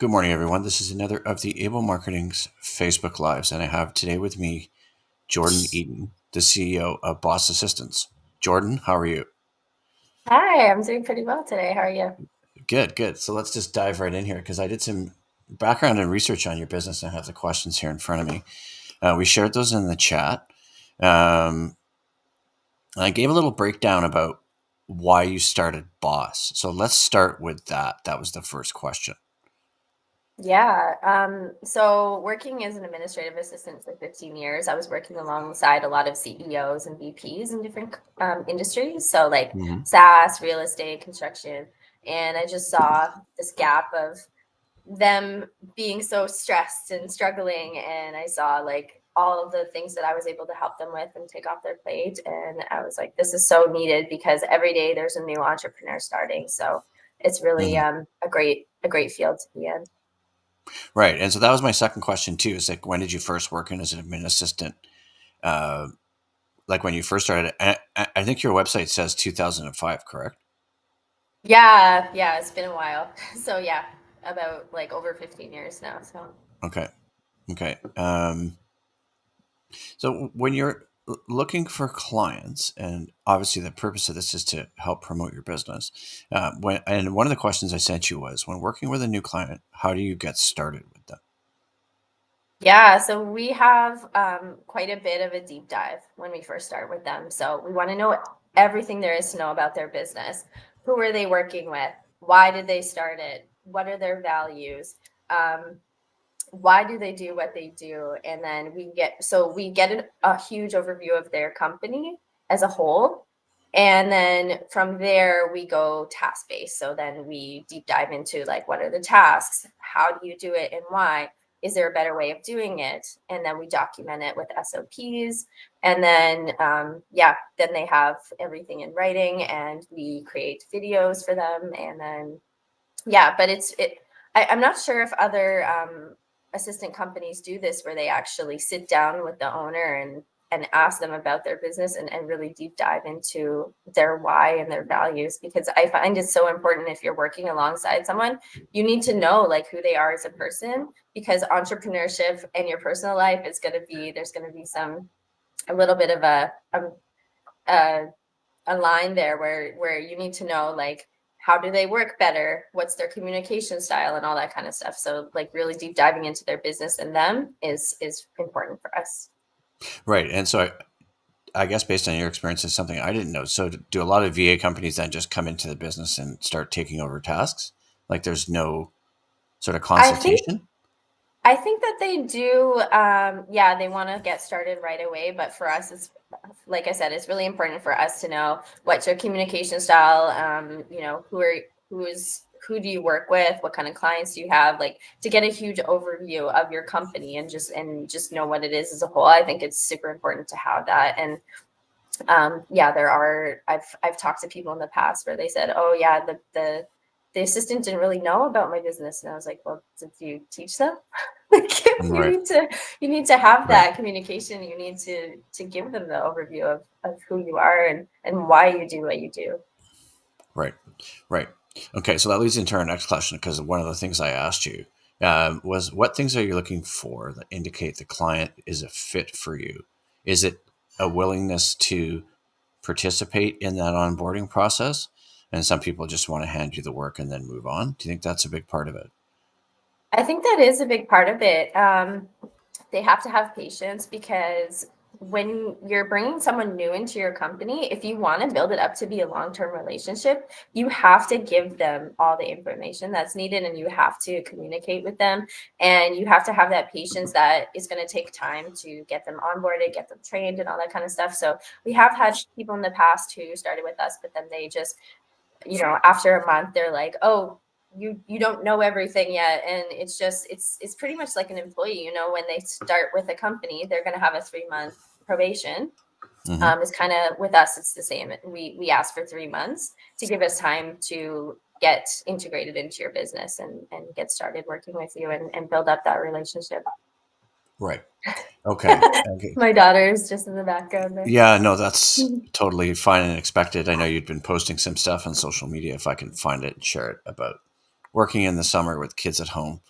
Good morning, everyone. This is another of the Abel Marketing's Facebook Lives, and I have today with me Jordan Eaton, the CEO of Boss Assistants. Jordan, how are you? Hi, I'm doing pretty well today. How are you? Good, good. So let's just dive right in here because I did some background and research on your business and I have the questions here in front of me. We shared those in the chat. Um, I gave a little breakdown about why you started Boss. So let's start with that. That was the first question. Yeah, so working as an administrative assistant for 15 years, I was working alongside a lot of CEOs and VPs in different industries. So like Mm-hmm. SaaS, real estate, construction. And I just saw this gap of them being so stressed and struggling. And I saw like all of the things that I was able to help them with and take off their plate. And I was like, this is so needed because every day there's a new entrepreneur starting. So it's really Mm-hmm. a great field to be in. Right. And so that was my second question too. Is like, when did you first work in as an admin assistant? Uh, like when you first started, I think your website says 2005, correct? Yeah, it's been a while. So yeah, about like over 15 years now. So Okay. Okay. So when you're looking for clients, and obviously the purpose of this is to help promote your business. And one of the questions I sent you was, when working with a new client, how do you get started with them? yeah, so we have quite a bit of a deep dive when we first start with them. So we want to know everything there is to know about their business. Who are they working with? Why did they start it? What are their values? Um, why do they do what they do? And then we get a huge overview of their company as a whole. And then from there we go task based. So then we deep dive into like, what are the tasks? How do you do it and why? Is there a better way of doing it? And then we document it with SOPs. And then then they have everything in writing and we create videos for them. And then but I'm not sure if other assistant companies do this where they actually sit down with the owner and ask them about their business and really deep dive into their why and their values, because I find it so important. If you're working alongside someone, you need to know like who they are as a person, because entrepreneurship and your personal life is going to be there's going to be some a little bit of a a line there where you need to know like, how do they work better, what's their communication style and all that kind of stuff. So like really deep diving into their business and them is important for us. Right. And so I guess based on your experience, it's something I didn't know. So do a lot of VA companies then just come into the business and start taking over tasks? Like there's no sort of I think consultation? I think that they do. Yeah, they want to get started right away. But for us, it's like I said, it's really important for us to know what's your communication style. Who do you work with? What kind of clients do you have? Like to get a huge overview of your company and just know what it is as a whole. I think it's super important to have that. And I've talked to people in the past where they said, oh yeah, the assistant didn't really know about my business. And I was like, well, did you teach them? Like you Right. need to have Right. that communication. You need to give them the overview of who you are and why you do what you do. Right. Right. Okay. So that leads into our next question, because one of the things I asked you was, what things are you looking for that indicate the client is a fit for you? Is it a willingness to participate in that onboarding process? And some people just want to hand you the work and then move on. Do you think that's a big part of it? I think that is a big part of it. They have to have patience, because when you're bringing someone new into your company, if you want to build it up to be a long-term relationship, you have to give them all the information that's needed and you have to communicate with them, and you have to have that patience that is going to take time to get them onboarded, get them trained and all that kind of stuff. So we have had people in the past who started with us, but then they just, after a month, they're like, oh, you don't know everything yet. And it's pretty much like an employee. When they start with a company, they're going to have a 3-month probation. Hmm. It's kind of with us, it's the same. We ask for 3 months to give us time to get integrated into your business and get started working with you and build up that relationship. Right. Okay. Okay. My daughter's just in the background there. Yeah, no, that's totally fine and expected. I know you'd been posting some stuff on social media, if I can find it and share it, about working in the summer with kids at home.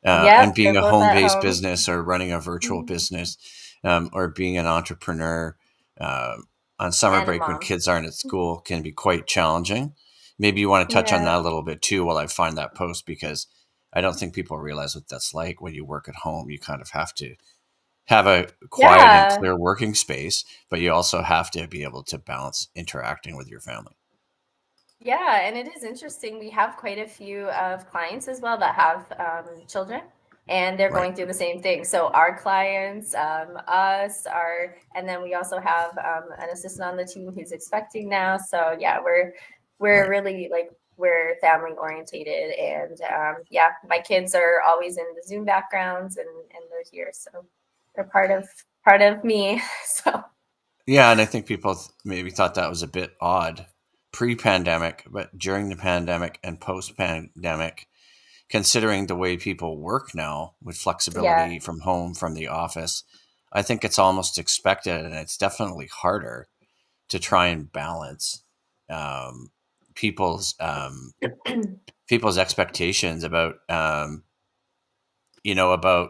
And Yep, being they're a both at home-based home. business or running a virtual Mhm. business, or being an entrepreneur uh, on summer And a break when mom. kids aren't at school can be quite challenging. Maybe you want to touch on Yeah. that a little bit too while I find that post, because I don't think people realize what that's like when you work at home. You kind of have to have a quiet and Yeah. clear working space, but you also have to be able to balance interacting with your family. Yeah, and it is interesting. We have quite a few of clients as well that have children, and they're Right, going through the same thing. So our clients, us, and then we also have an assistant on the team who's expecting now. So yeah, we're right. really like we're family orientated, and yeah, my kids are always in the Zoom backgrounds, and they're here, so they're part of me. So Yeah, and I think people maybe thought that was a bit odd pre-pandemic, but during the pandemic and post-pandemic, considering the way people work now with yeah, flexibility from home, from the office, I think it's almost expected, and it's definitely harder to try and balance um, people's people's expectations about about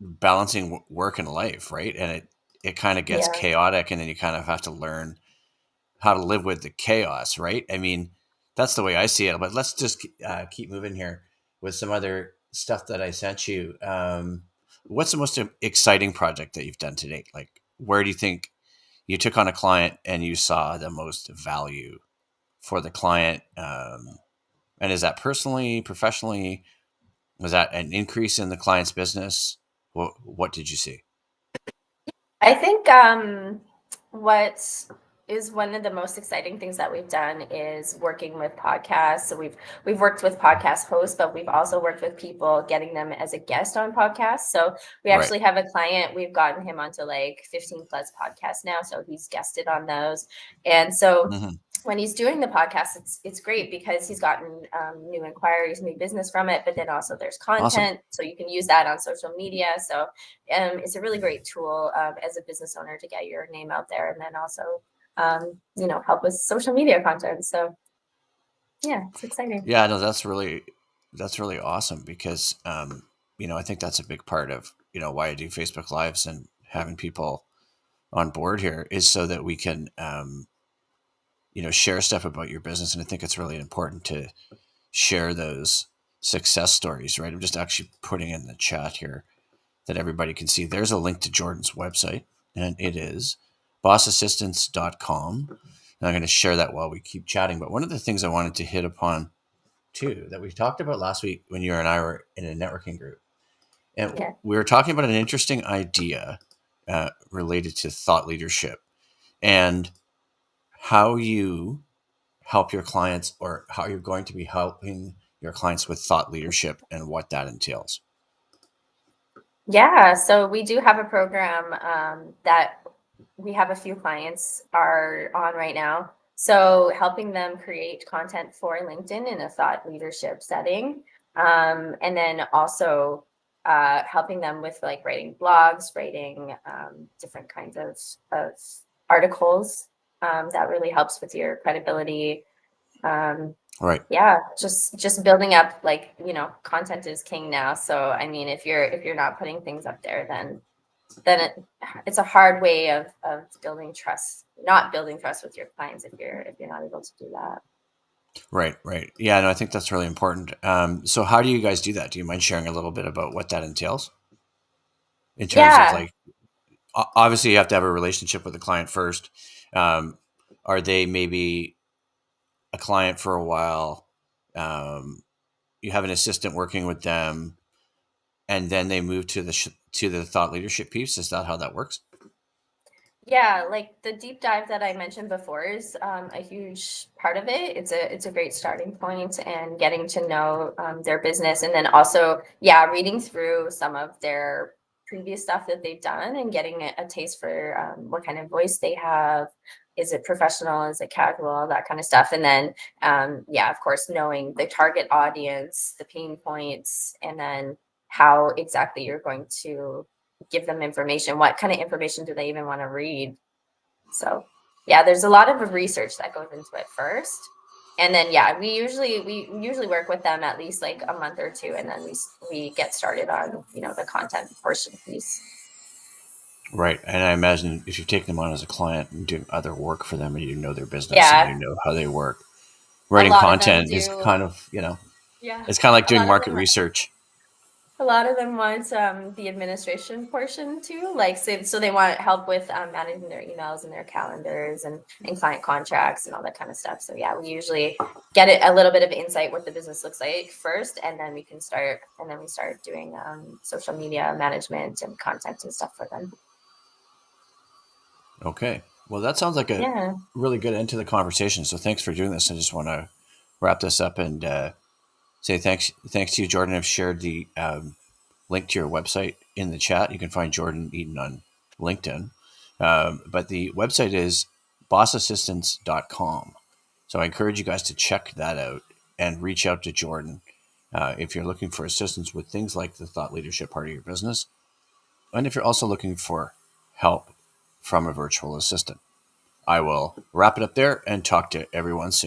balancing work and life, right? And it kind of gets yeah. chaotic, and then you kind of have to learn how to live with the chaos, right? I mean, that's the way I see it. But let's just keep moving here with some other stuff that I sent you. What's the most exciting project that you've done to date? Like, where do you think you took on a client and you saw the most value for the client? And is that personally, professionally? Was that an increase in the client's business? What did you see? I think what is one of the most exciting things that we've done is working with podcasts. So we've worked with podcast hosts, but we've also worked with people getting them as a guest on podcasts. So we Right. actually have a client, we've gotten him onto like 15 plus podcasts now. So he's guested on those. And so Hmm. when he's doing the podcast, it's great because he's gotten new inquiries, new business from it. But then also there's Awesome. content, so you can use that on social media. So it's a really great tool as a business owner to get your name out there, and then also help with social media content. So yeah, it's exciting. Yeah, no, that's really awesome because I think that's a big part of why I do Facebook Lives and having people on board here is so that we can share stuff about your business, and I think it's really important to share those success stories. Right, I'm just actually putting in the chat here that everybody can see. There's a link to Jordan's website, and it is bossassistance.com. And I'm going to share that while we keep chatting. But one of the things I wanted to hit upon too that we talked about last week when you and I were in a networking group, and Yeah. we were talking about an interesting idea related to thought leadership and how you help your clients, or how you're going to be helping your clients with thought leadership and what that entails. Yeah, so we do have a program that we have a few clients are on right now. So helping them create content for LinkedIn in a thought leadership setting. And then also helping them with like writing blogs, writing different kinds of articles that really helps with your credibility. Um, Right. yeah, just building up, like, content is king now. So I mean, if you're not putting things up there, then it's a hard way of building trust, not building trust with your clients if you're not able to do that. Right, right. Yeah, no, I think that's really important. So how do you guys do that? Do you mind sharing a little bit about what that entails in terms of, Yeah. like, obviously you have to have a relationship with the client first. Um, are they maybe a client for a while? Um, you have an assistant working with them, and then they move to the thought leadership piece. Is that how that works? Yeah, like the deep dive that I mentioned before is a huge part of it. It's a great starting point, and getting to know their business, and then also, yeah, reading through some of their previous stuff that they've done, and getting a taste for what kind of voice they have. Is it professional? Is it casual? All that kind of stuff. And then, yeah, of course, knowing the target audience, the pain points, and then how exactly you're going to give them information. What kind of information do they even want to read? So, yeah, there's a lot of research that goes into it first. And then yeah, we usually work with them at least like a month or two, and then we get started on the content portion piece. Right. And I imagine if you've taken them on as a client and doing other work for them and you know their business and you Yeah, know how they work, a writing lot of them content is do. kind of, Yeah, it's kind of like a doing lot of market them research. A lot of them want the administration portion too, like so they want help with managing their emails and their calendars and client contracts and all that kind of stuff. So yeah, we usually get it a little bit of insight what the business looks like first, and then we start doing social media management and content and stuff for them. Okay. Well, that sounds like a Yeah. really good end to the conversation. So thanks for doing this. I just want to wrap this up and say thanks to you, Jordan. I've shared the link to your website in the chat. You can find Jordan Eaton on LinkedIn. But the website is bossassistance.com. So I encourage you guys to check that out and reach out to Jordan if you're looking for assistance with things like the thought leadership part of your business. And if you're also looking for help from a virtual assistant. I will wrap it up there and talk to everyone soon.